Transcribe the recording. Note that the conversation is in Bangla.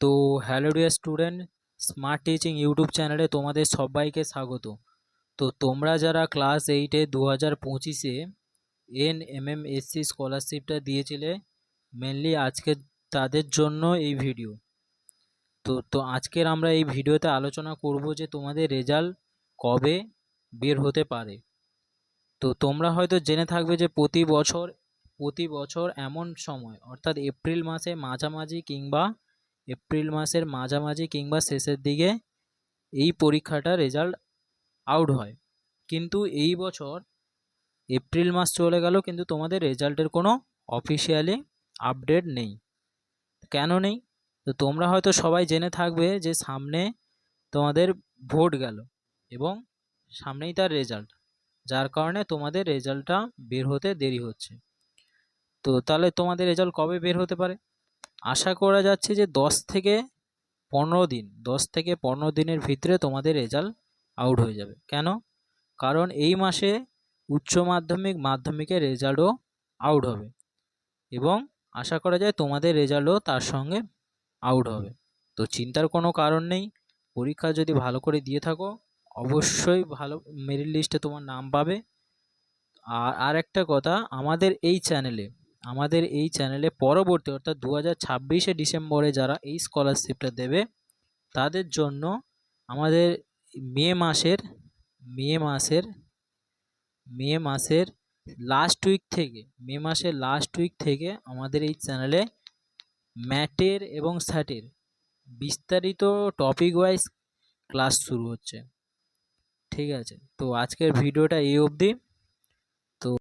তো hello dear student, smart teaching YouTube চ্যানেলে তোমাদের সবাইকে স্বাগত। তো তোমরা যারা ক্লাস 8-এ 2025-এ NMMSC স্কলারশিপটা দিয়েছিলে, মেনলি আজকে তাদের জন্য এই ভিডিও। তো আজকের আমরা এই ভিডিওতে আলোচনা করব যে তোমাদের রেজাল্ট কবে বের হতে পারে। তো তোমরা হয়তো জেনে থাকবে যে প্রতি বছর এমন সময় অর্থাৎ এপ্রিল মাসের মাঝামাঝি কিংবা শেষের দিকে এই পরীক্ষাটা রেজাল্ট আউট হয়। কিন্তু এই বছর এপ্রিল মাস চলে গেল, কিন্তু তোমাদের রেজাল্টের কোনো অফিসিয়ালি আপডেট নেই। কেন নেই? তো তোমরা হয়তো সবাই জেনে থাকবে যে সামনে তোমাদের ভোট গেল এবং সামনেই তার রেজাল্ট, যার কারণে তোমাদের রেজাল্টটা বের হতে দেরি হচ্ছে। তো তাহলে তোমাদের রেজাল্ট কবে বের হতে পারে? আশা করা যাচ্ছে যে 10 থেকে 15 দিনের ভিতরে তোমাদের রেজাল্ট আউট হয়ে যাবে। কেন? কারণ এই মাসে উচ্চ মাধ্যমিকের রেজাল্টও আউট হবে এবং আশা করা যায় তোমাদের রেজাল্টও তার সঙ্গে আউট হবে। তো চিন্তার কোনো কারণ নেই। পরীক্ষা যদি ভালো করে দিয়ে থাকো, অবশ্যই ভালো মেরিট লিস্টে তোমার নাম পাবে। আর একটা কথা, আমাদের এই চ্যানেলে পরবর্তী অর্থাৎ 2026-এ ডিসেম্বরে যারা এই স্কলারশিপটা দেবে, তাদের জন্য আমাদের মে মাসের লাস্ট উইক থেকে আমাদের এই চ্যানেলে ম্যাটের এবং স্যাটের বিস্তারিত টপিক ওয়াইজ ক্লাস শুরু হচ্ছে। ঠিক আছে, তো আজকের ভিডিওটা এই অবধি।